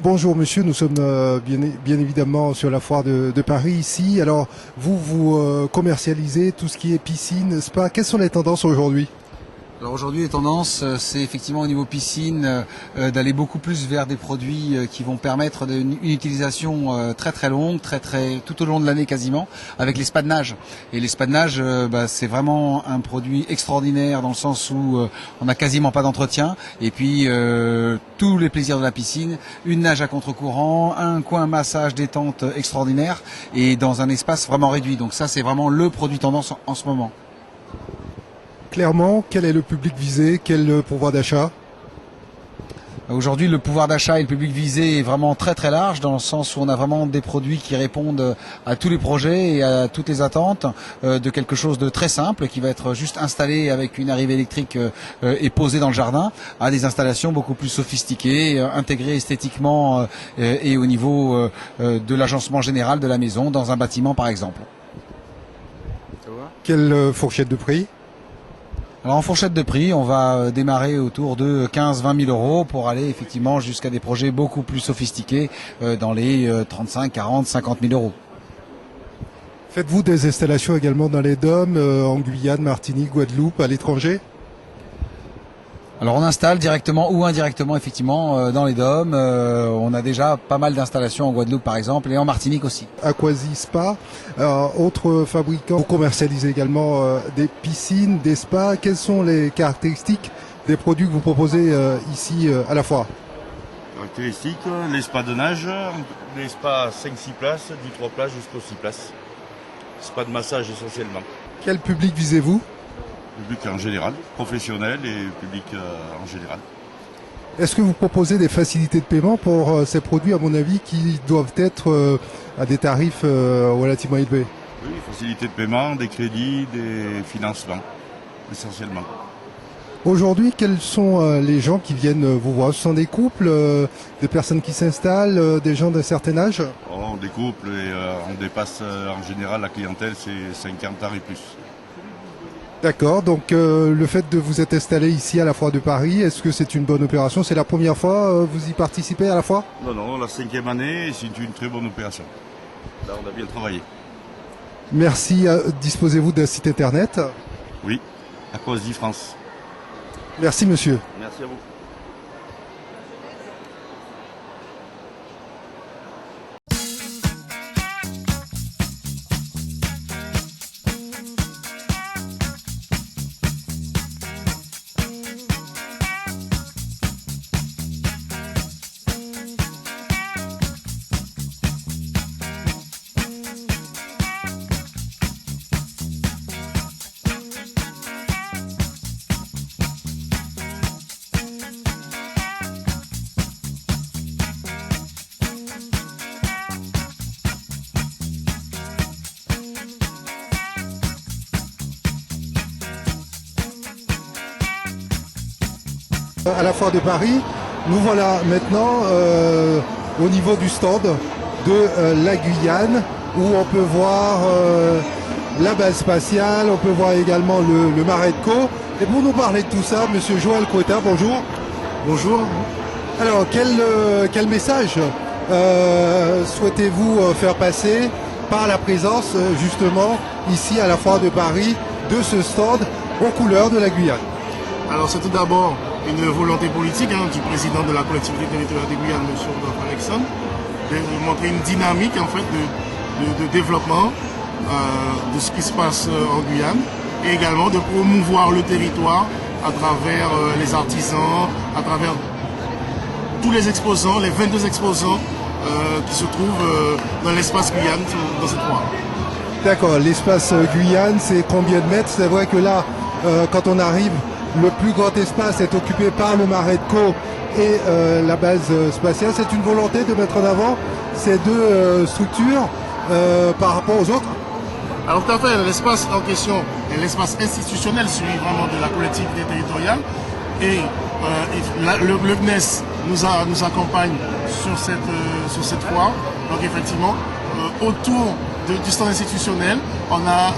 bonjour monsieur, nous sommes bien évidemment sur la foire de Paris ici. Alors vous commercialisez tout ce qui est piscine, spa. Quelles sont les tendances aujourd'hui? Alors aujourd'hui, les tendances, c'est effectivement au niveau piscine d'aller beaucoup plus vers des produits qui vont permettre une utilisation très très longue, tout au long de l'année quasiment, avec les spas de nage. Et les spas de nage, c'est vraiment un produit extraordinaire dans le sens où on n'a quasiment pas d'entretien. Et puis tous les plaisirs de la piscine, une nage à contre-courant, un coin massage détente extraordinaire et dans un espace vraiment réduit. Donc ça, c'est vraiment le produit tendance en ce moment. Clairement, quel est le public visé? Quel pouvoir d'achat? Aujourd'hui, le pouvoir d'achat et le public visé est vraiment très très large dans le sens où on a vraiment des produits qui répondent à tous les projets et à toutes les attentes de quelque chose de très simple qui va être juste installé avec une arrivée électrique et posée dans le jardin à des installations beaucoup plus sophistiquées, intégrées esthétiquement et au niveau de l'agencement général de la maison dans un bâtiment par exemple. Quelle fourchette de prix? Alors en fourchette de prix, on va démarrer autour de 15-20 000 euros pour aller effectivement jusqu'à des projets beaucoup plus sophistiqués dans les 35, 40, 50 000 euros. Faites-vous des installations également dans les DOM, en Guyane, Martinique, Guadeloupe, à l'étranger? Alors on installe directement ou indirectement effectivement dans les DOM. On a déjà pas mal d'installations en Guadeloupe par exemple et en Martinique aussi. Aquasi Spa, autres fabricants, vous commercialisez également des piscines, des spas. Quelles sont les caractéristiques des produits que vous proposez ici à la foire? Caractéristiques, les spas de nage, les spas 5-6 places, du 3 places jusqu'aux 6 places. Spas de massage essentiellement. Quel public visez-vous? Public en général, professionnel et public en général. Est-ce que vous proposez des facilités de paiement pour ces produits, à mon avis, qui doivent être à des tarifs relativement élevés? Oui, facilité de paiement, des crédits, des financements, essentiellement. Aujourd'hui, quels sont les gens qui viennent vous voir? Ce sont des couples, des personnes qui s'installent, des gens d'un certain âge? Oh, des couples et on dépasse en général la clientèle, c'est 50 ans et plus. D'accord, donc le fait de vous être installé ici à la foire de Paris, est-ce que c'est une bonne opération? C'est la première fois vous y participez à la foire? Non, la 5e année, c'est une très bonne opération. Là, on a bien travaillé. Merci. Disposez-vous d'un site internet? Oui, Aquasi France. Merci monsieur. Merci à vous. À la foire de Paris, nous voilà maintenant au niveau du stand de la Guyane où on peut voir la base spatiale, on peut voir également le Marais de Caux. Et pour nous parler de tout ça, monsieur Joël Coetta, bonjour. Bonjour. Alors quel message souhaitez-vous faire passer par la présence justement ici à la foire de Paris de ce stand aux couleurs de la Guyane? Alors c'est tout d'abord une volonté politique du président de la collectivité territoriale de Guyane, M. Rodolphe Alexandre, de montrer une dynamique en fait de développement de ce qui se passe en Guyane et également de promouvoir le territoire à travers les artisans, à travers tous les exposants, les 22 exposants qui se trouvent dans l'espace Guyane dans cette foire. D'accord, l'espace Guyane, c'est combien de mètres? C'est vrai que là, quand on arrive, le plus grand espace est occupé par le Marais de Caux et la base spatiale. C'est une volonté de mettre en avant ces deux structures par rapport aux autres? Alors tout à fait, l'espace en question est l'espace institutionnel, celui vraiment de la collectivité territoriale. Et le CNES nous accompagne sur cette foire. Donc effectivement, autour du stand institutionnel, on a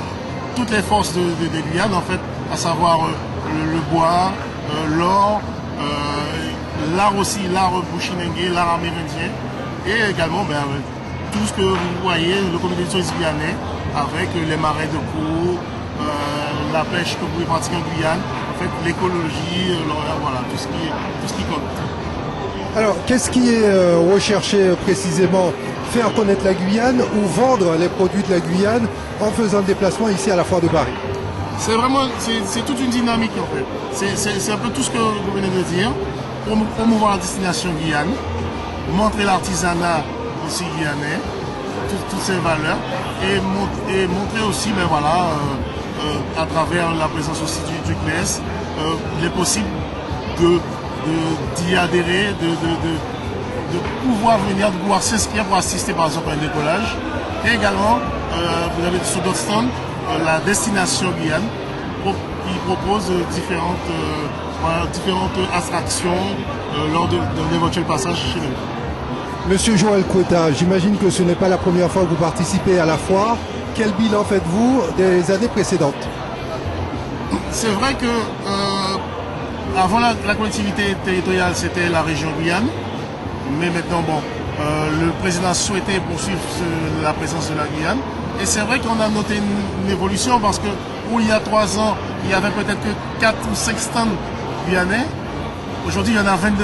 toutes les forces de Guyane, en fait, à savoir le bois, l'or, l'art aussi, l'art bushinengue, l'art amérindien, et également tout ce que vous voyez, le comité de tourisme guyanais, avec les marais de cours, la pêche que vous pouvez pratiquer en Guyane, en fait l'écologie, voilà, tout ce qui compte. Alors, qu'est-ce qui est recherché précisément? Faire connaître la Guyane ou vendre les produits de la Guyane en faisant le déplacement ici à la Foire de Paris? C'est vraiment, c'est toute une dynamique en fait. C'est un peu tout ce que vous venez de dire, pour promouvoir la destination Guyane, montrer l'artisanat aussi guyanais, toutes ces valeurs, et montrer aussi, à travers la présence aussi du CNES, il est possible d'y adhérer, de pouvoir venir, de pouvoir s'inscrire pour assister par exemple à un décollage. Et également, vous avez sur d'autres stands la destination Guyane qui propose différentes attractions lors d'un éventuel passage chez nous. Monsieur Joël Kota, j'imagine que ce n'est pas la première fois que vous participez à la foire. Quel bilan faites-vous des années précédentes? C'est vrai que avant la collectivité territoriale, c'était la région Guyane. Mais maintenant, le président souhaitait poursuivre la présence de la Guyane. Et c'est vrai qu'on a noté une évolution parce que où il y a 3 ans, il y avait peut-être que 4 ou 5 stands guyanais. Aujourd'hui, il y en a 22.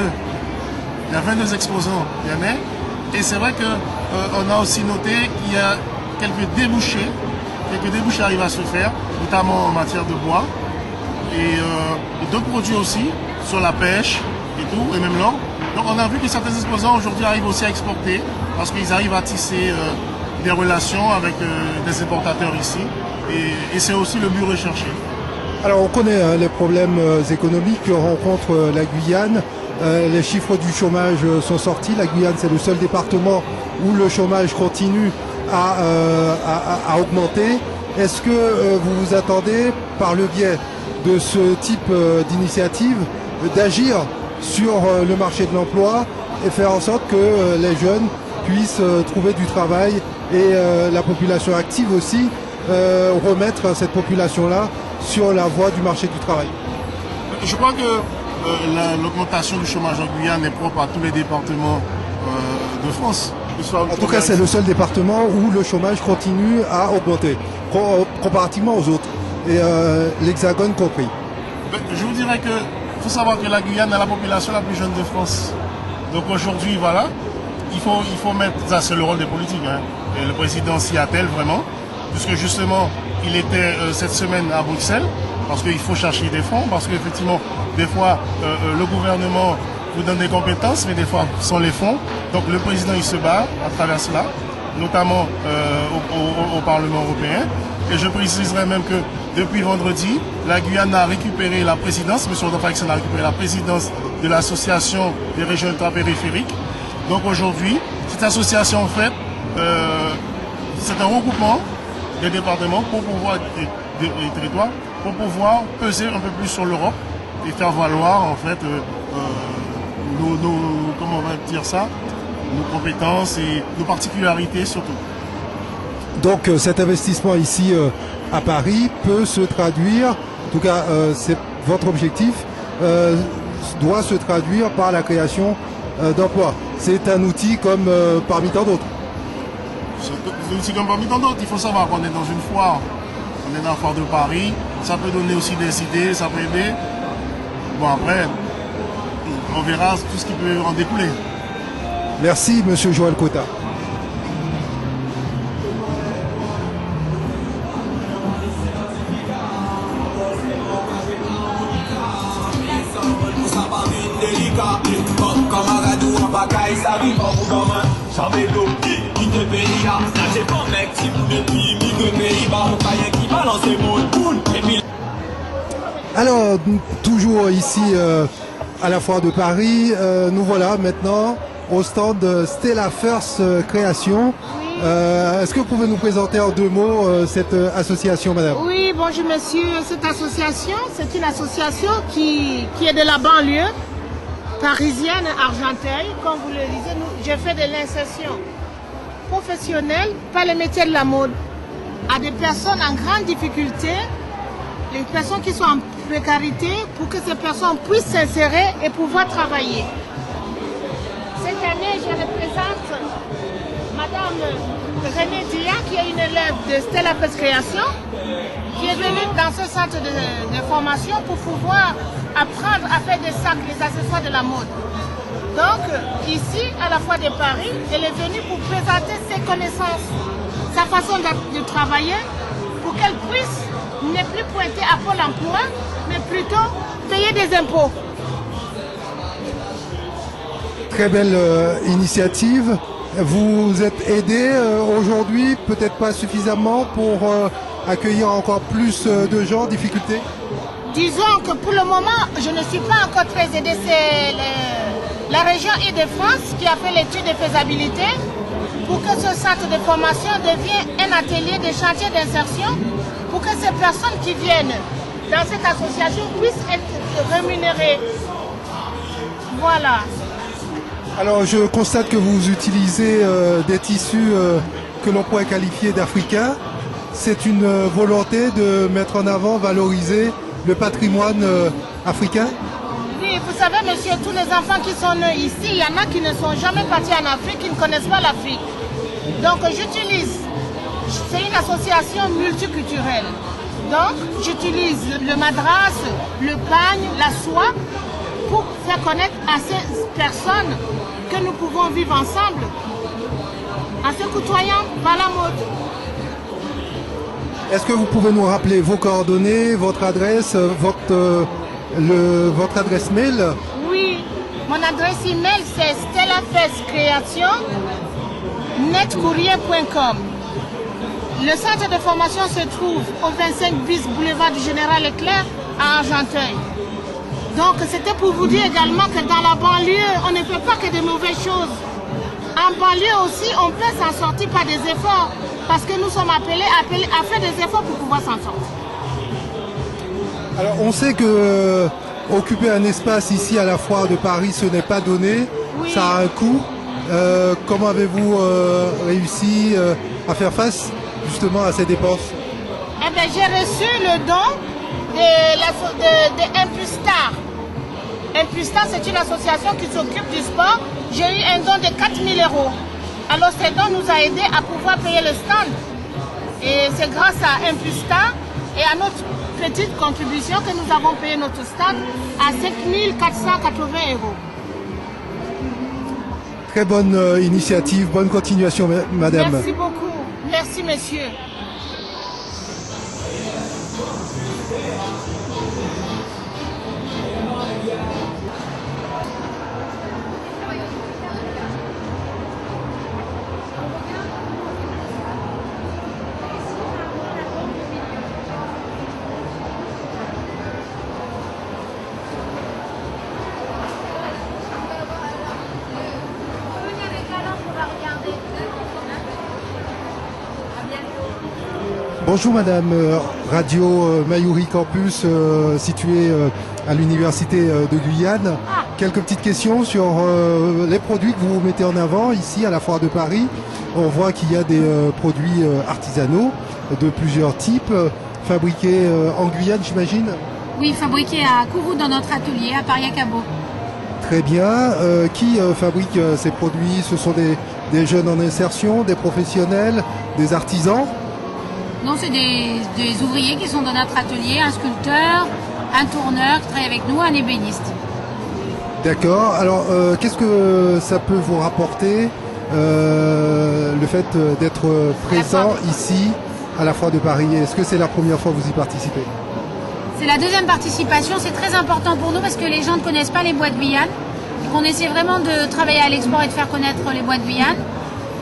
Il y a 22 exposants guyanais. Et c'est vrai qu'on a aussi noté qu'il y a quelques débouchés arrivent à se faire, notamment en matière de bois. Et d'autres produits aussi, sur la pêche et tout, et même l'or. Donc on a vu que certains exposants aujourd'hui arrivent aussi à exporter parce qu'ils arrivent à tisser des relations avec des importateurs ici et c'est aussi le but recherché. Alors on connaît les problèmes économiques que rencontre la Guyane. Les chiffres du chômage sont sortis. La Guyane, c'est le seul département où le chômage continue à augmenter. Est-ce que vous vous attendez, par le biais de ce type d'initiative, d'agir sur le marché de l'emploi et faire en sorte que les jeunes puissent trouver du travail et la population active aussi remettre cette population-là sur la voie du marché du travail? Je crois que l'augmentation du chômage en Guyane est propre à tous les départements de France. En tout cas, c'est le seul département où le chômage continue à augmenter, comparativement aux autres, et l'Hexagone compris. Je vous dirais que faut savoir que la Guyane a la population la plus jeune de France. Donc aujourd'hui, voilà, il faut mettre, ça c'est le rôle des politiques, hein. Et le président s'y attelle vraiment, puisque justement, il était cette semaine à Bruxelles, parce qu'il faut chercher des fonds, parce qu'effectivement, des fois, le gouvernement vous donne des compétences, mais des fois, ce sont les fonds. Donc le président, il se bat à travers cela, notamment au Parlement européen. Et je préciserai même que depuis vendredi, la Guyane a récupéré la présidence, M. Rodolphe Alexandre a récupéré la présidence de l'association des régions ultrapériphériques. Donc aujourd'hui, cette association, en fait, c'est un regroupement des départements pour pouvoir, des territoires, pour pouvoir peser un peu plus sur l'Europe et faire valoir, en fait, comment on va dire ça, nos compétences et nos particularités surtout. Donc cet investissement ici à Paris peut se traduire, en tout cas c'est votre objectif, doit se traduire par la création d'emplois. C'est un outil comme parmi tant d'autres. C'est un outil comme parmi tant d'autres. Il faut savoir qu'on est dans une foire. On est dans la foire de Paris. Ça peut donner aussi des idées, ça peut aider. Bon après, on verra tout ce qui peut en découler. Merci Monsieur Joël Kota. Alors, toujours ici à la foire de Paris, nous voilà maintenant au stand Stella First Création. Est-ce que vous pouvez nous présenter en 2 mots cette association, madame? Oui, bonjour monsieur. Cette association, c'est une association qui est de la banlieue parisienne, Argenteuil. Comme vous le disiez, j'ai fait de l'insertion professionnelle par les métiers de la mode à des personnes en grande difficulté, les personnes qui sont en précarité, pour que ces personnes puissent s'insérer et pouvoir travailler. Cette année, je représente Madame Renée Dia, qui est une élève de Stella Fest Création, qui est venue dans ce centre de formation pour pouvoir apprendre à faire des sacs, les accessoires de la mode. Donc, ici, à la Foire de Paris, elle est venue pour présenter ses connaissances, sa façon de travailler, pour qu'elle puisse ne plus pointer à Pôle emploi, mais plutôt payer des impôts. Très belle initiative. Vous êtes aidé aujourd'hui, peut-être pas suffisamment pour accueillir encore plus de gens en difficulté? Disons que pour le moment, je ne suis pas encore très aidée. C'est la région Île-de-France qui a fait l'étude de faisabilité pour que ce centre de formation devienne un atelier de chantier d'insertion pour que ces personnes qui viennent dans cette association puissent être rémunérées. Voilà. Alors je constate que vous utilisez des tissus que l'on pourrait qualifier d'africains. C'est une volonté de mettre en avant, valoriser le patrimoine africain? Oui, vous savez, monsieur, tous les enfants qui sont nés ici, il y en a qui ne sont jamais partis en Afrique, qui ne connaissent pas l'Afrique. Donc j'utilise, c'est une association multiculturelle. Donc j'utilise le madras, le pagne, la soie, pour faire connaître à ces personnes que nous pouvons vivre ensemble, en se côtoyant par la mode. Est-ce que vous pouvez nous rappeler vos coordonnées, votre adresse, votre adresse mail? Oui, mon adresse email c'est stellafestcreation@netcourrier.com. Le centre de formation se trouve au 25 bis boulevard du Général Leclerc à Argenteuil. Donc c'était pour vous dire également que dans la banlieue, on ne fait pas que de mauvaises choses. En banlieue aussi, on peut s'en sortir par des efforts. Parce que nous sommes appelés à faire des efforts pour pouvoir s'en sortir. Alors on sait que occuper un espace ici à la Foire de Paris, ce n'est pas donné. Oui. Ça a un coût. Comment avez-vous réussi à faire face justement à ces dépenses? Eh bien, j'ai reçu le don de Impustar. Impustar, c'est une association qui s'occupe du sport. J'ai eu un don de 4 000 €. Alors, ce don nous a aidés à pouvoir payer le stand. Et c'est grâce à Impustar et à notre petite contribution que nous avons payé notre stand à 5 480 €. Très bonne initiative, bonne continuation, madame. Merci beaucoup. Merci, monsieur. Bonjour madame, Radio Mayuri Campus située à l'université de Guyane. Quelques petites questions sur les produits que vous mettez en avant ici à la Foire de Paris. On voit qu'il y a des produits artisanaux de plusieurs types, fabriqués en Guyane j'imagine? Oui, fabriqués à Kourou dans notre atelier à Pariacabo. Très bien. Qui fabrique ces produits? Ce sont des jeunes en insertion, des professionnels, des artisans? Non, c'est des ouvriers qui sont dans notre atelier, un sculpteur, un tourneur qui travaille avec nous, un ébéniste. D'accord. Alors, qu'est-ce que ça peut vous rapporter, le fait d'être présent ici à la Foire de Paris? Est-ce que c'est la première fois que vous y participez? C'est la deuxième participation. C'est très important pour nous parce que les gens ne connaissent pas les bois de Guyane et qu'on essaie vraiment de travailler à l'export et de faire connaître les bois de Guyane.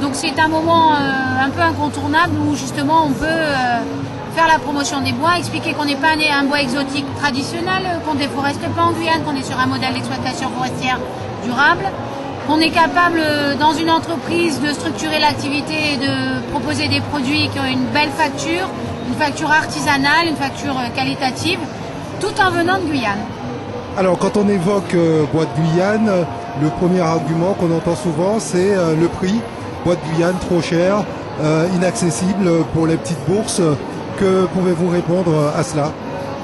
Donc c'est un moment un peu incontournable où justement on peut faire la promotion des bois, expliquer qu'on n'est pas un bois exotique traditionnel, qu'on ne déforeste pas en Guyane, qu'on est sur un modèle d'exploitation forestière durable, qu'on est capable dans une entreprise de structurer l'activité et de proposer des produits qui ont une belle facture, une facture artisanale, une facture qualitative, tout en venant de Guyane. Alors quand on évoque bois de Guyane, le premier argument qu'on entend souvent c'est le prix. Bois de Guyane trop cher, inaccessible pour les petites bourses. Que pouvez-vous répondre à cela?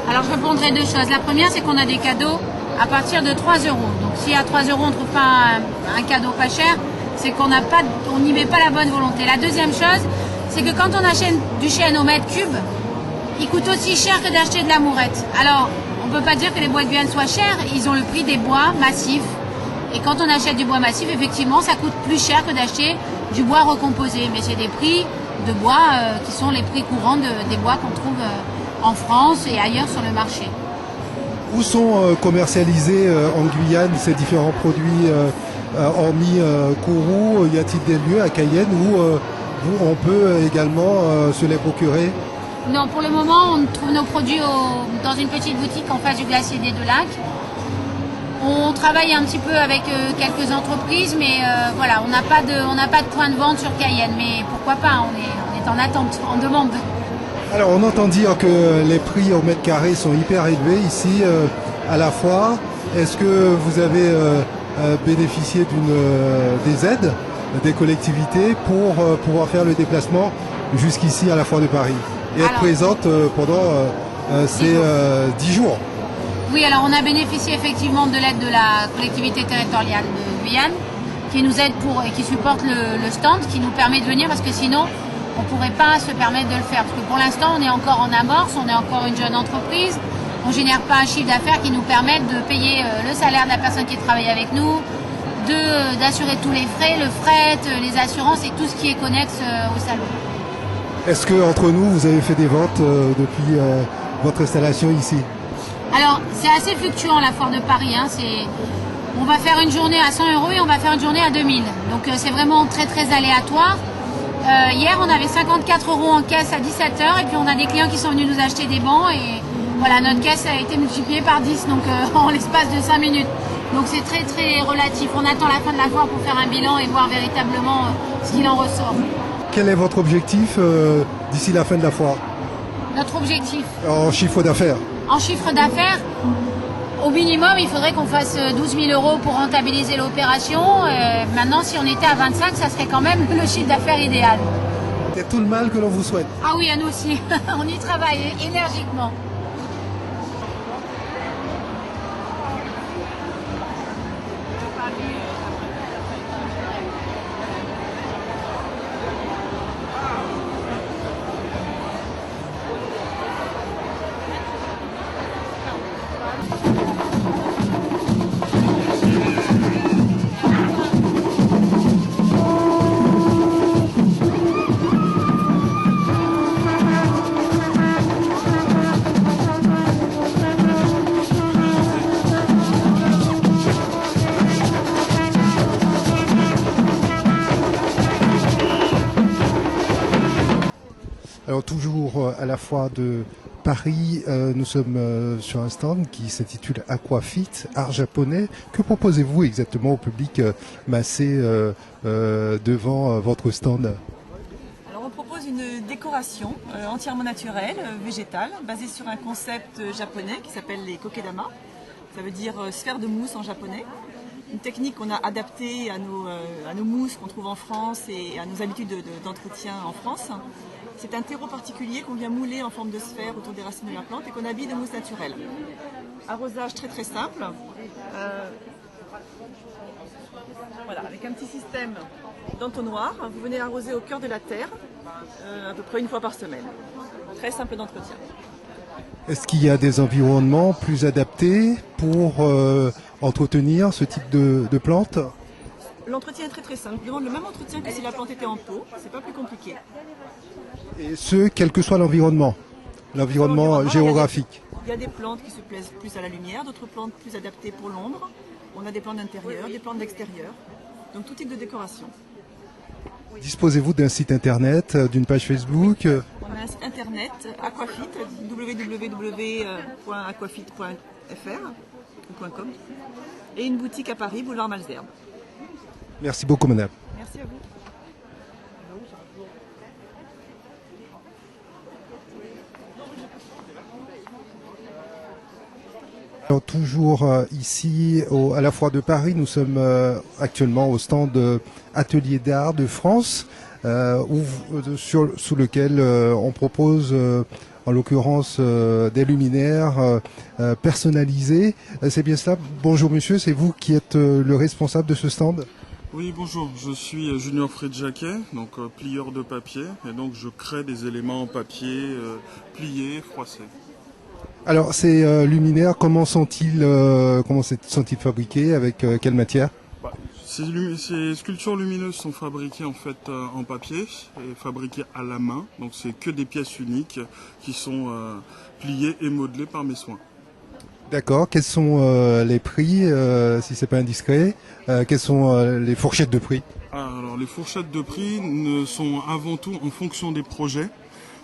Alors je répondrai deux choses. La première, c'est qu'on a des cadeaux à partir de 3 euros. Donc si à 3 euros on ne trouve pas un cadeau pas cher, c'est qu'on n'y met pas la bonne volonté. La deuxième chose, c'est que quand on achète du chêne au mètre cube, il coûte aussi cher que d'acheter de la mourette. Alors, on ne peut pas dire que les bois de Guyane soient chers, ils ont le prix des bois massifs. Et quand on achète du bois massif, effectivement, ça coûte plus cher que d'acheter du bois recomposé. Mais c'est des prix de bois qui sont les prix courants des bois qu'on trouve en France et ailleurs sur le marché. Où sont commercialisés en Guyane ces différents produits hormis Kourou? Y a-t-il des lieux à Cayenne où on peut également se les procurer? Non, pour le moment, on trouve nos produits dans une petite boutique en face du glacier des Deux Lacs. On travaille un petit peu avec quelques entreprises, mais voilà, on n'a pas de point de vente sur Cayenne. Mais pourquoi pas, on est en attente, en demande. Alors on entend dire que les prix au mètre carré sont hyper élevés ici à la foire. Est-ce que vous avez bénéficié des aides des collectivités pour pouvoir faire le déplacement jusqu'ici à la foire de Paris et être présente pendant ces 10 jours? Oui, alors on a bénéficié effectivement de l'aide de la collectivité territoriale de Guyane qui nous aide et qui supporte le stand, qui nous permet de venir parce que sinon on ne pourrait pas se permettre de le faire. Parce que pour l'instant on est encore en amorce, on est encore une jeune entreprise, on ne génère pas un chiffre d'affaires qui nous permette de payer le salaire de la personne qui travaille avec nous, d'assurer tous les frais, le fret, les assurances et tout ce qui est connexe au salon. Est-ce que entre nous vous avez fait des ventes depuis votre installation ici? Alors, c'est assez fluctuant la foire de Paris. On va faire une journée à 100 euros et on va faire une journée à 2000. Donc, c'est vraiment très, très aléatoire. Hier, on avait 54 euros en caisse à 17h et puis on a des clients qui sont venus nous acheter des bancs et voilà, notre caisse a été multipliée par 10 donc en l'espace de 5 minutes. Donc, c'est très, très relatif. On attend la fin de la foire pour faire un bilan et voir véritablement ce qu'il en ressort. Quel est votre objectif d'ici la fin de la foire? Notre objectif? En chiffre d'affaires? En chiffre d'affaires, au minimum, il faudrait qu'on fasse 12 000 euros pour rentabiliser l'opération. Maintenant, si on était à 25, ça serait quand même le chiffre d'affaires idéal. C'est tout le mal que l'on vous souhaite. Ah oui, à nous aussi. On y travaille énergiquement. Alors toujours à la foire de Paris, nous sommes sur un stand qui s'intitule Aquafit, art japonais. Que proposez-vous exactement au public massé devant votre stand? Alors on propose une décoration entièrement naturelle, végétale, basée sur un concept japonais qui s'appelle les kokedama. Ça veut dire sphère de mousse en japonais. Une technique qu'on a adaptée à nos mousses qu'on trouve en France et à nos habitudes d'entretien en France. C'est un terreau particulier qu'on vient mouler en forme de sphère autour des racines de la plante et qu'on habille de mousse naturelle. Arrosage très très simple. Voilà, avec un petit système d'entonnoir. Vous venez arroser au cœur de la terre, à peu près une fois par semaine. Très simple d'entretien. Est-ce qu'il y a des environnements plus adaptés pour entretenir ce type de plantes? L'entretien est très très simple. On demande le même entretien que si la plante était en pot. C'est pas plus compliqué. Et ce, quel que soit l'environnement géographique. Il y a des plantes qui se plaisent plus à la lumière, d'autres plantes plus adaptées pour l'ombre. On a des plantes d'intérieur, des plantes d'extérieur. Donc tout type de décoration. Disposez-vous d'un site internet, d'une page Facebook? On a un site internet, Aquafit, www.aquafit.fr ou .com, et une boutique à Paris, boulevard Malesherbes. Merci beaucoup, madame. Merci à vous. Alors, toujours ici à la foire de Paris, nous sommes actuellement au stand Atelier d'art de France, sous lequel on propose en l'occurrence des luminaires personnalisés. C'est bien cela. Bonjour monsieur, c'est vous qui êtes le responsable de ce stand? Oui, bonjour, je suis Junior Fred Jacquet, donc plieur de papier, et donc je crée des éléments en papier pliés, froissés. Alors ces luminaires, comment sont-ils fabriqués, avec quelle matière? Ces sculptures lumineuses sont fabriquées en fait en papier et fabriquées à la main, donc c'est que des pièces uniques qui sont pliées et modelées par mes soins. D'accord. Quels sont les prix, si c'est pas indiscret? Quelles sont les fourchettes de prix? Alors les fourchettes de prix ne sont avant tout en fonction des projets,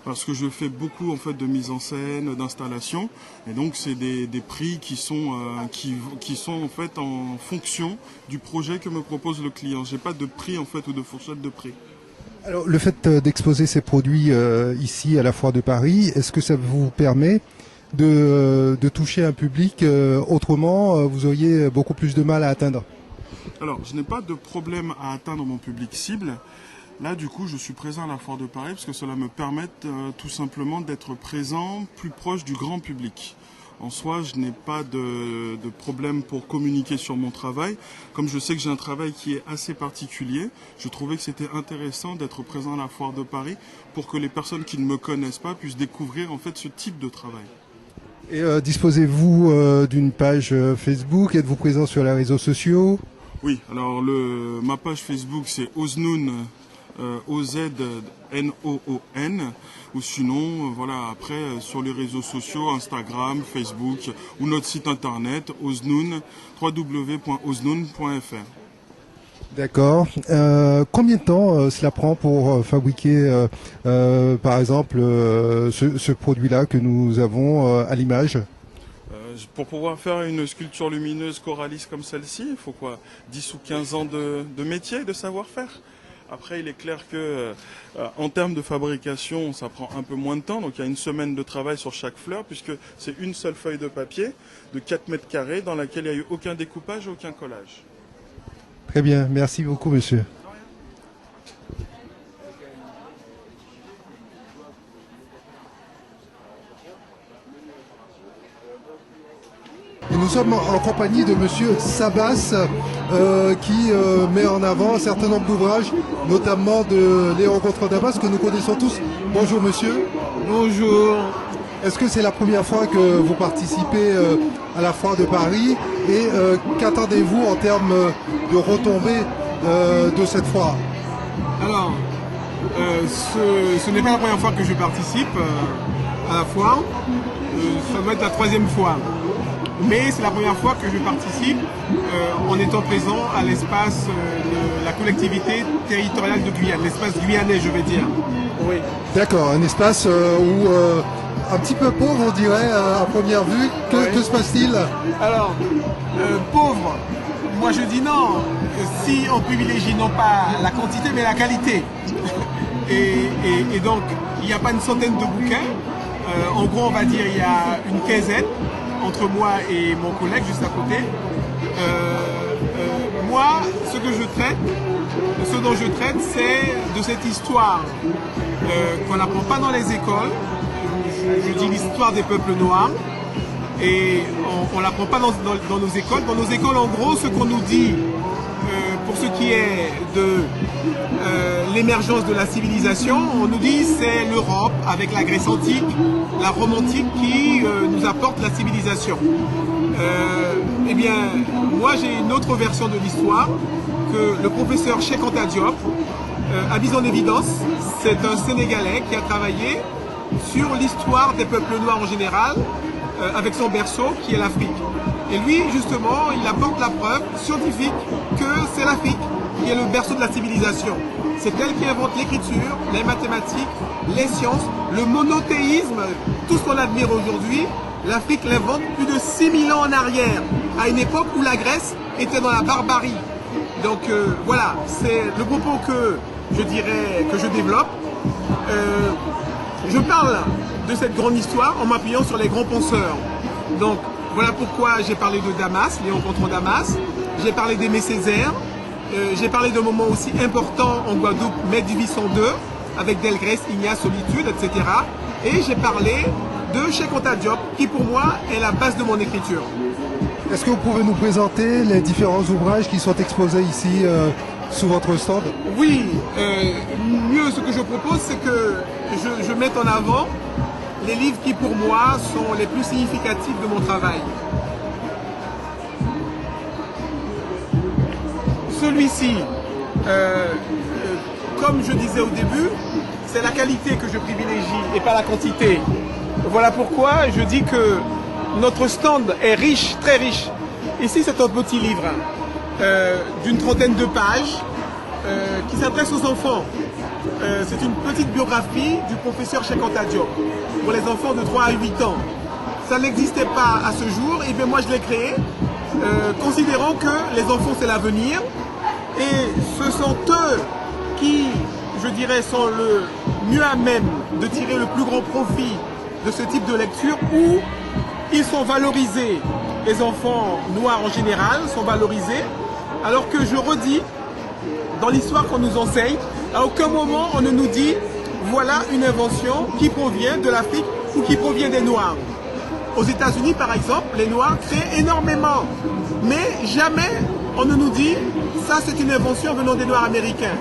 parce que je fais beaucoup en fait de mise en scène, d'installation, et donc c'est des prix qui sont en fait en fonction du projet que me propose le client. J'ai pas de prix en fait ou de fourchette de prix. Alors le fait d'exposer ces produits ici à la Foire de Paris, est-ce que ça vous permet de toucher un public autrement, vous auriez beaucoup plus de mal à atteindre? Alors, je n'ai pas de problème à atteindre mon public cible. Là, du coup, je suis présent à la Foire de Paris parce que cela me permet tout simplement d'être présent plus proche du grand public. En soi, je n'ai pas de problème pour communiquer sur mon travail. Comme je sais que j'ai un travail qui est assez particulier, je trouvais que c'était intéressant d'être présent à la Foire de Paris pour que les personnes qui ne me connaissent pas puissent découvrir en fait ce type de travail. Et disposez-vous d'une page Facebook? Êtes-vous présent sur les réseaux sociaux? Oui, alors ma page Facebook c'est Oznoun, O-Z-N-O-O-N, ou sinon, voilà, après sur les réseaux sociaux, Instagram, Facebook, ou notre site internet, Oznoun, www.oznoun.fr. D'accord. Combien de temps cela prend pour fabriquer, par exemple, ce produit-là que nous avons à l'image? Pour pouvoir faire une sculpture lumineuse coralliste comme celle-ci, il faut quoi, 10 ou 15 ans de métier, de savoir-faire. Après, il est clair que en termes de fabrication, ça prend un peu moins de temps. Donc il y a une semaine de travail sur chaque fleur, puisque c'est une seule feuille de papier de 4 mètres carrés dans laquelle il n'y a eu aucun découpage, aucun collage. Très bien, merci beaucoup monsieur. Et nous sommes en compagnie de monsieur Sabas qui met en avant un certain nombre d'ouvrages, notamment de Léon Contredamas que nous connaissons tous. Bonjour monsieur. Bonjour. Est-ce que c'est la première fois que vous participez à la Foire de Paris et qu'attendez-vous en termes de retombées de cette foire? Alors, ce n'est pas la première fois que je participe à la foire, ça doit être la 3e fois. Mais c'est la première fois que je participe en étant présent à l'espace de la collectivité territoriale de Guyane, l'espace guyanais je vais dire. Oui. D'accord, un espace où un petit peu pauvre on dirait à première vue. Que se passe-t-il? Alors, pauvre, moi je dis non, si on privilégie non pas la quantité mais la qualité. Et donc il n'y a pas une centaine de bouquins, en gros on va dire il y a une quinzaine entre moi et mon collègue juste à côté. Moi, ce dont je traite, c'est de cette histoire qu'on n'apprend pas dans les écoles. Je dis l'histoire des peuples noirs. Et on ne l'apprend pas dans nos écoles. Dans nos écoles, en gros, ce qu'on nous dit, pour ce qui est de l'émergence de la civilisation, on nous dit c'est l'Europe avec la Grèce antique, la Rome antique qui nous apporte la civilisation. Eh bien, moi j'ai une autre version de l'histoire que le professeur Cheikh Anta Diop a mise en évidence. C'est un Sénégalais qui a travaillé sur l'histoire des peuples noirs en général, avec son berceau qui est l'Afrique. Et lui, justement, il apporte la preuve scientifique que c'est l'Afrique qui est le berceau de la civilisation. C'est elle qui invente l'écriture, les mathématiques, les sciences, le monothéisme, tout ce qu'on admire aujourd'hui. L'Afrique l'invente plus de 6000 ans en arrière, à une époque où la Grèce était dans la barbarie. Donc voilà, c'est le propos que je dirais, que je développe. Je parle de cette grande histoire en m'appuyant sur les grands penseurs. Donc voilà pourquoi j'ai parlé de Damas, Léon Contredamas, j'ai parlé d'Aimé Césaire, j'ai parlé de moments aussi importants en Guadeloupe, mai 1802, avec Delgrès, Ignace, Solitude, etc. Et j'ai parlé de Cheikh Anta Diop, qui pour moi est la base de mon écriture. Est-ce que vous pouvez nous présenter les différents ouvrages qui sont exposés ici sous votre stand? Oui, mieux ce que je propose, c'est que je mette en avant les livres qui pour moi sont les plus significatifs de mon travail. Celui-ci, comme je disais au début, c'est la qualité que je privilégie et pas la quantité. Voilà pourquoi je dis que notre stand est riche, très riche. Ici, c'est un petit livre d'une trentaine de pages qui s'adresse aux enfants. C'est une petite biographie du professeur Cheikh Anta Diop pour les enfants de 3 à 8 ans. Ça n'existait pas à ce jour, et bien moi je l'ai créé, considérant que les enfants c'est l'avenir, et ce sont eux qui, je dirais, sont le mieux à même de tirer le plus grand profit de ce type de lecture, où ils sont valorisés, les enfants noirs en général sont valorisés, alors que je redis, dans l'histoire qu'on nous enseigne, à aucun moment on ne nous dit voilà une invention qui provient de l'Afrique ou qui provient des Noirs. Aux États-Unis par exemple, les Noirs créent énormément, mais jamais on ne nous dit ça c'est une invention venant des Noirs américains.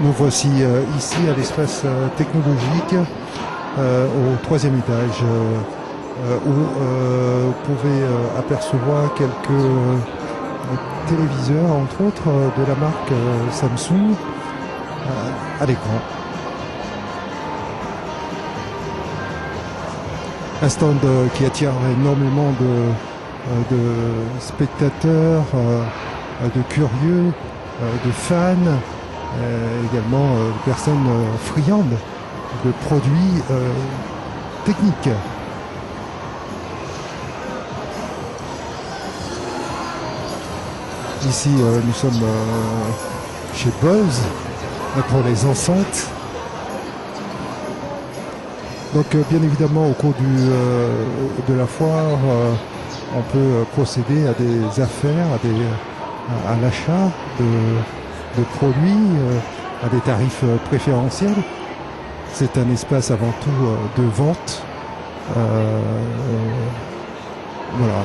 Nous voici ici à l'espace technologique au 3e étage où vous pouvez apercevoir quelques téléviseurs, entre autres, de la marque Samsung à l'écran. Un stand qui attire énormément de spectateurs, de curieux, de fans, également de personnes friandes de produits techniques. Ici, nous sommes chez Bose pour les enceintes. Donc, bien évidemment, au cours de la foire, on peut procéder à des affaires, à l'achat de produits à des tarifs préférentiels. C'est un espace avant tout de vente. Voilà.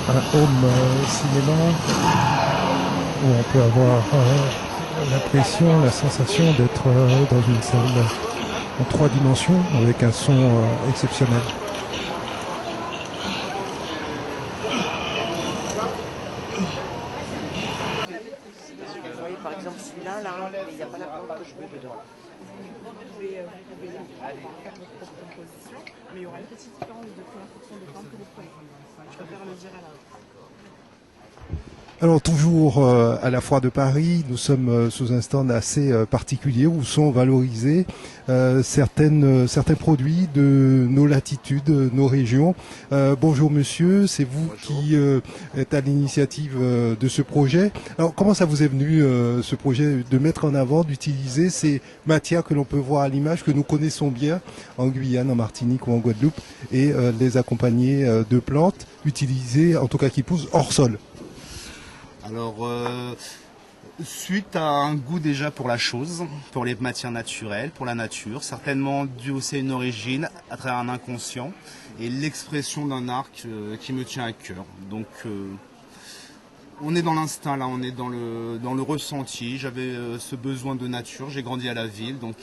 Un home cinéma où on peut avoir l'impression, la sensation d'être dans une salle en 3 dimensions avec un son exceptionnel. Vous voyez par exemple celui-là, là, il n'y a pas la plante que je veux dedans. Vous pouvez faire votre propre composition, mais il y aura une petite différence de prix en fonction des plantes que vous prenez. Je préfère le dire à l'avance. Alors toujours à la foire de Paris, nous sommes sous un stand assez particulier où sont valorisés certains produits de nos latitudes, nos régions. Bonjour monsieur, c'est vous qui êtes à l'initiative de ce projet. Alors comment ça vous est venu ce projet de mettre en avant, d'utiliser ces matières que l'on peut voir à l'image, que nous connaissons bien en Guyane, en Martinique ou en Guadeloupe, et les accompagner de plantes utilisées, en tout cas qui poussent hors sol? Alors, suite à un goût déjà pour la chose, pour les matières naturelles, pour la nature, certainement dû aussi à une origine, à travers un inconscient, et l'expression d'un art qui me tient à cœur. Donc, on est dans l'instinct là, on est dans le ressenti. J'avais ce besoin de nature, j'ai grandi à la ville, donc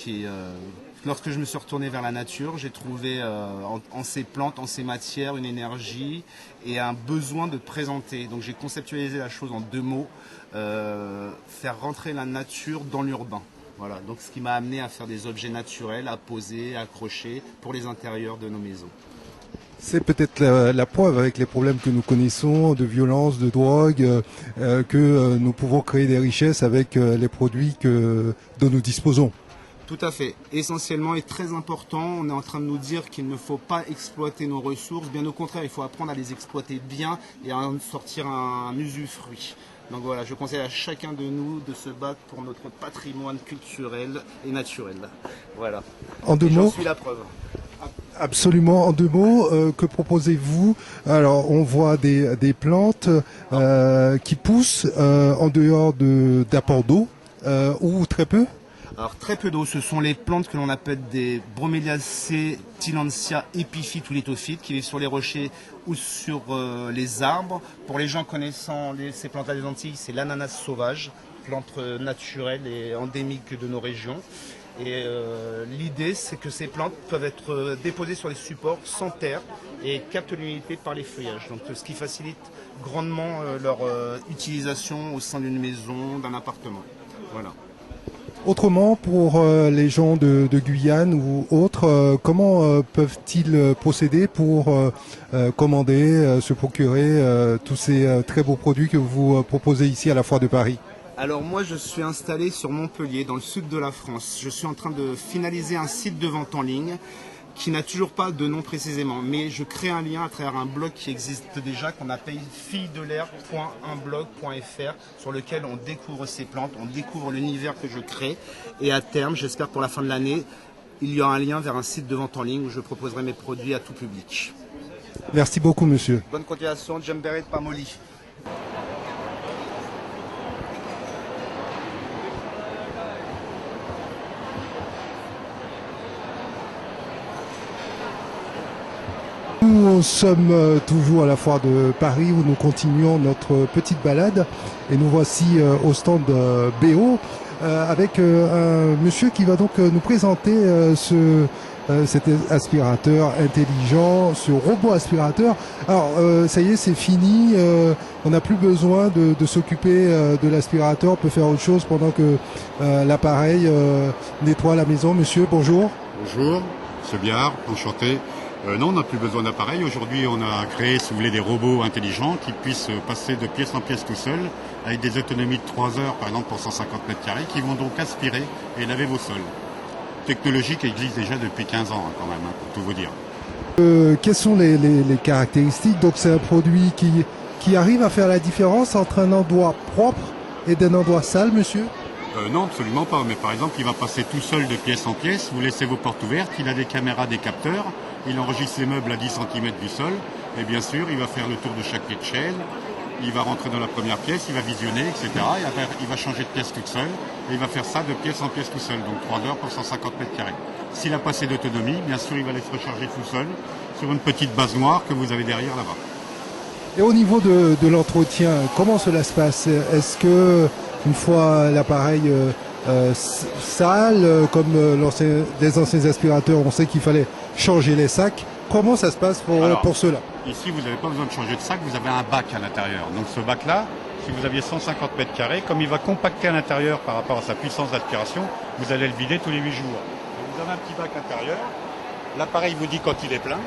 lorsque je me suis retourné vers la nature, j'ai trouvé en ces plantes, en ces matières, une énergie et un besoin de présenter. Donc j'ai conceptualisé la chose en 2 mots, faire rentrer la nature dans l'urbain. Voilà, donc ce qui m'a amené à faire des objets naturels, à poser, à accrocher pour les intérieurs de nos maisons. C'est peut-être la preuve avec les problèmes que nous connaissons de violence, de drogue, que nous pouvons créer des richesses avec les produits dont nous disposons. Tout à fait. Essentiellement et très important, on est en train de nous dire qu'il ne faut pas exploiter nos ressources. Bien au contraire, il faut apprendre à les exploiter bien et à en sortir un usufruit. Donc voilà, je conseille à chacun de nous de se battre pour notre patrimoine culturel et naturel. Voilà. En deux mots, j'en suis la preuve. Absolument. En deux mots, que proposez-vous? Alors, on voit des plantes qui poussent en dehors d'apports d'eau ou très peu. Alors très peu d'eau, ce sont les plantes que l'on appelle des Bromeliaceae, Tillandsia, épiphytes ou lithophytes qui vivent sur les rochers ou sur les arbres. Pour les gens connaissant ces plantes-là des Antilles, c'est l'ananas sauvage, plante naturelle et endémique de nos régions. Et l'idée, c'est que ces plantes peuvent être déposées sur les supports sans terre et captent l'humidité par les feuillages. Donc, ce qui facilite grandement leur utilisation au sein d'une maison, d'un appartement. Voilà. Autrement, pour les gens de Guyane ou autres, comment peuvent-ils procéder pour commander, se procurer tous ces très beaux produits que vous proposez ici à la Foire de Paris? Alors moi je suis installé sur Montpellier, dans le sud de la France. Je suis en train de finaliser un site de vente en ligne qui n'a toujours pas de nom précisément, mais je crée un lien à travers un blog qui existe déjà, qu'on appelle filledelair.unblog.fr, sur lequel on découvre ces plantes, on découvre l'univers que je crée, et à terme, j'espère pour la fin de l'année, il y aura un lien vers un site de vente en ligne où je proposerai mes produits à tout public. Merci beaucoup, monsieur. Bonne continuation, Djemberet Pamoli. Nous sommes toujours à la Foire de Paris où nous continuons notre petite balade et nous voici au stand BO avec un monsieur qui va donc nous présenter cet aspirateur intelligent, ce robot aspirateur. Alors ça y est, c'est fini, on n'a plus besoin de s'occuper de l'aspirateur, on peut faire autre chose pendant que l'appareil nettoie la maison. Monsieur, bonjour. Bonjour, c'est Biard, enchanté. Non, on n'a plus besoin d'appareil. Aujourd'hui, on a créé, si vous voulez, des robots intelligents qui puissent passer de pièce en pièce tout seuls, avec des autonomies de 3 heures, par exemple, pour 150 mètres carrés, qui vont donc aspirer et laver vos sols. Technologie qui existe déjà depuis 15 ans, quand même, pour tout vous dire. Quelles sont les caractéristiques? Donc, c'est un produit qui arrive à faire la différence entre un endroit propre et d'un endroit sale, monsieur? Non, absolument pas. Mais par exemple, il va passer tout seul de pièce en pièce. Vous laissez vos portes ouvertes. Il a des caméras, des capteurs. Il enregistre les meubles à 10 cm du sol. Et bien sûr, il va faire le tour de chaque pied de chaîne. Il va rentrer dans la première pièce, il va visionner, etc. Et après, il va changer de pièce tout seul. Et il va faire ça de pièce en pièce tout seul. Donc 3 heures pour 150 mètres carrés. S'il a passé d'autonomie, bien sûr, il va les recharger tout seul sur une petite base noire que vous avez derrière là-bas. Et au niveau de l'entretien, comment cela se passe? Est-ce que une fois l'appareil sale, comme les anciens aspirateurs, on sait qu'il fallait changer les sacs, comment ça se passe pour cela? Ici, vous n'avez pas besoin de changer de sac, vous avez un bac à l'intérieur. Donc ce bac-là, si vous aviez 150 mètres carrés, comme il va compacter à l'intérieur par rapport à sa puissance d'aspiration, vous allez le vider tous les 8 jours. Donc, vous avez un petit bac intérieur, l'appareil vous dit quand il est plein,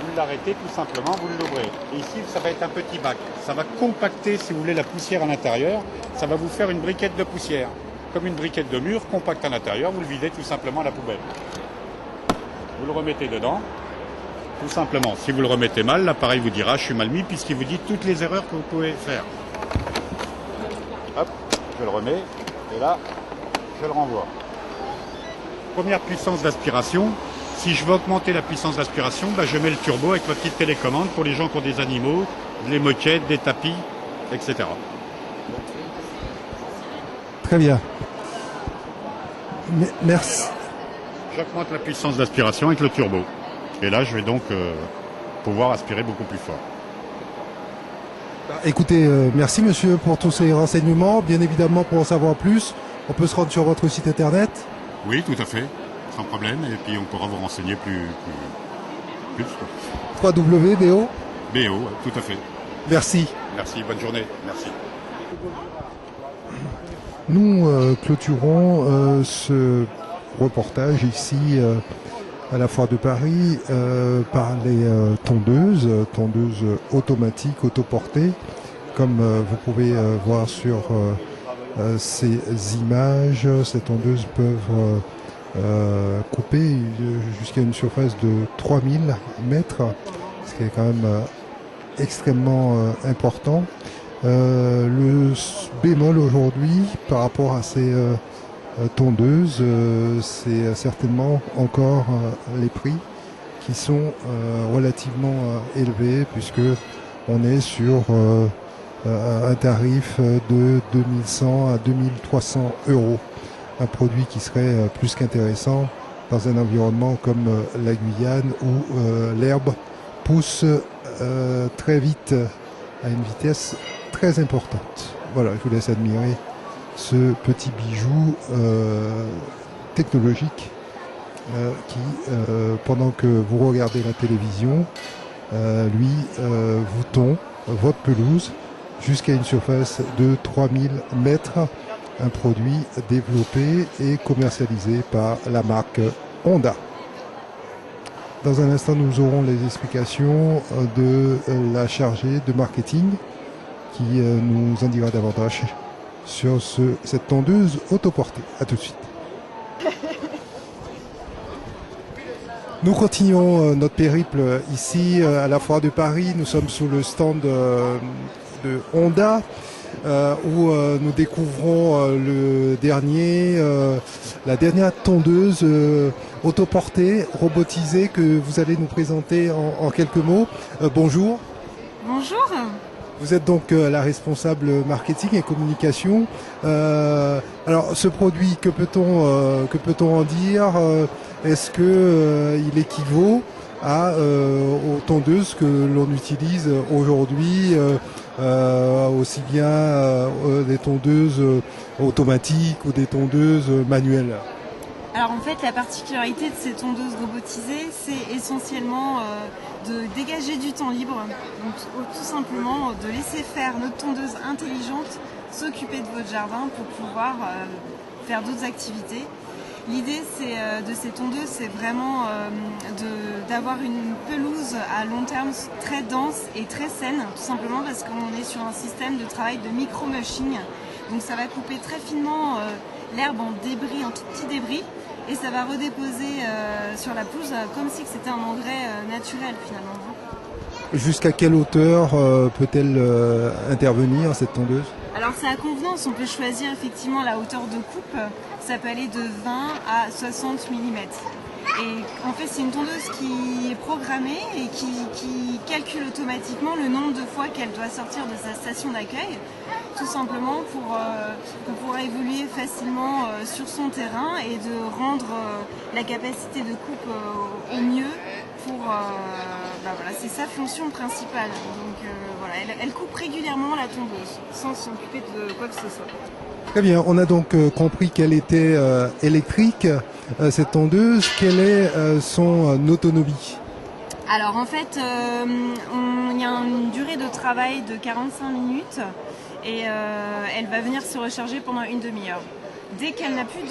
vous l'arrêtez tout simplement, vous l'ouvrez. Et ici, ça va être un petit bac. Ça va compacter, si vous voulez, la poussière à l'intérieur. Ça va vous faire une briquette de poussière. Comme une briquette de mur, compacte à l'intérieur, vous le videz tout simplement à la poubelle. Vous le remettez dedans. Tout simplement, si vous le remettez mal, l'appareil vous dira « je suis mal mis » puisqu'il vous dit toutes les erreurs que vous pouvez faire. Hop, je le remets, et là, je le renvoie. Première puissance d'aspiration. Si je veux augmenter la puissance d'aspiration, je mets le turbo avec ma petite télécommande pour les gens qui ont des animaux, des moquettes, des tapis, etc. Très bien. Merci. J'augmente la puissance d'aspiration avec le turbo. Et là, je vais donc pouvoir aspirer beaucoup plus fort. Écoutez, merci monsieur pour tous ces renseignements. Bien évidemment, pour en savoir plus, on peut se rendre sur votre site internet? Oui, tout à fait, sans problème. Et puis on pourra vous renseigner plus. www.bo? BO, tout à fait. Merci. Merci, bonne journée. Merci. Nous clôturons ce reportage ici à la Foire de Paris par les tondeuses automatiques, autoportées, comme vous pouvez voir sur ces images. Ces tondeuses peuvent couper jusqu'à une surface de 3000 mètres, ce qui est quand même extrêmement important. Le bémol aujourd'hui par rapport à ces tondeuses, c'est certainement encore les prix qui sont relativement élevés, puisque on est sur un tarif de 2100 à 2300 €. Un produit qui serait plus qu'intéressant dans un environnement comme la Guyane, où l'herbe pousse très vite à une vitesse très importante. Voilà, je vous laisse admirer ce petit bijou technologique qui, pendant que vous regardez la télévision, vous tond votre pelouse jusqu'à une surface de 3000 mètres. Un produit développé et commercialisé par la marque Honda. Dans un instant, nous aurons les explications de la chargée de marketing qui nous en dira davantage sur cette tondeuse autoportée. A tout de suite. Nous continuons notre périple ici à la Foire de Paris. Nous sommes sous le stand de Honda. Où nous découvrons la dernière tondeuse autoportée, robotisée, que vous allez nous présenter en quelques mots. Bonjour. Bonjour. Vous êtes donc la responsable marketing et communication. Alors ce produit, que peut-on en dire? Est-ce que il équivaut aux tondeuses que l'on utilise aujourd'hui, aussi bien des tondeuses automatiques ou des tondeuses manuelles? Alors en fait, la particularité de ces tondeuses robotisées, c'est essentiellement de dégager du temps libre, donc tout simplement de laisser faire notre tondeuse intelligente s'occuper de votre jardin pour pouvoir faire d'autres activités. L'idée de ces tondeuses, c'est vraiment d'avoir une pelouse à long terme très dense et très saine, tout simplement parce qu'on est sur un système de travail de micro-mushing. Donc ça va couper très finement l'herbe en débris, en tout petits débris, et ça va redéposer sur la pelouse comme si c'était un engrais naturel finalement. Jusqu'à quelle hauteur peut-elle intervenir, cette tondeuse? Alors c'est à convenance, on peut choisir effectivement la hauteur de coupe, ça peut aller de 20 à 60 mm. Et en fait c'est une tondeuse qui est programmée et qui calcule automatiquement le nombre de fois qu'elle doit sortir de sa station d'accueil, tout simplement pour pouvoir évoluer facilement sur son terrain et de rendre la capacité de coupe au mieux. Voilà, c'est sa fonction principale. Donc voilà, elle coupe régulièrement la tondeuse sans s'occuper de quoi que ce soit. Très bien, on a donc compris qu'elle était électrique, cette tondeuse. Quelle est son autonomie? Alors en fait, il y a une durée de travail de 45 minutes et elle va venir se recharger pendant une demi-heure. Dès qu'elle n'a plus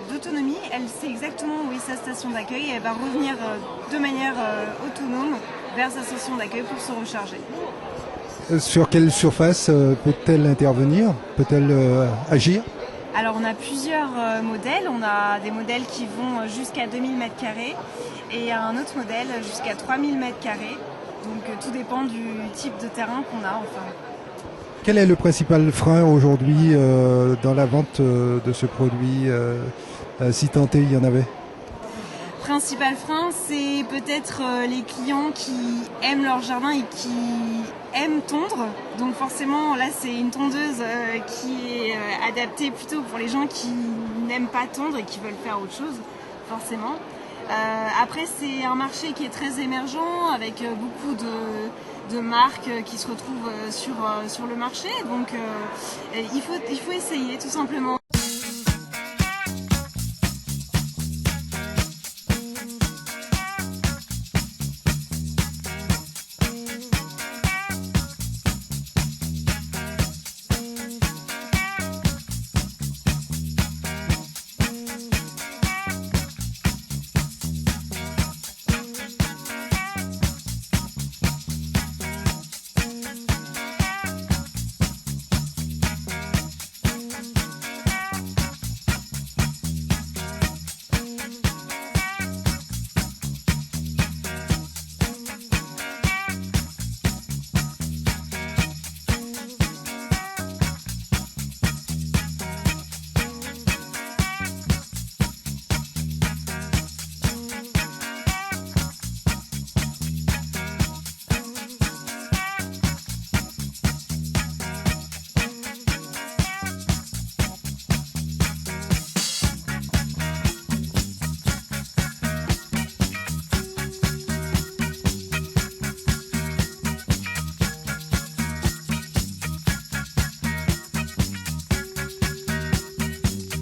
d'autonomie, elle sait exactement où est sa station d'accueil et elle va revenir de manière autonome vers sa station d'accueil pour se recharger. Sur quelle surface peut-elle intervenir? Peut-elle agir? Alors on a plusieurs modèles. On a des modèles qui vont jusqu'à 2000 m² et un autre modèle jusqu'à 3000 m². Donc tout dépend du type de terrain qu'on a enfin. Quel est le principal frein aujourd'hui dans la vente de ce produit, si tant est il y en avait? Principal frein, c'est peut-être les clients qui aiment leur jardin et qui aiment tondre. Donc forcément, là, c'est une tondeuse qui est adaptée plutôt pour les gens qui n'aiment pas tondre et qui veulent faire autre chose, forcément. Après, c'est un marché qui est très émergent avec beaucoup de marques qui se retrouvent sur le marché. Donc, il faut essayer, tout simplement.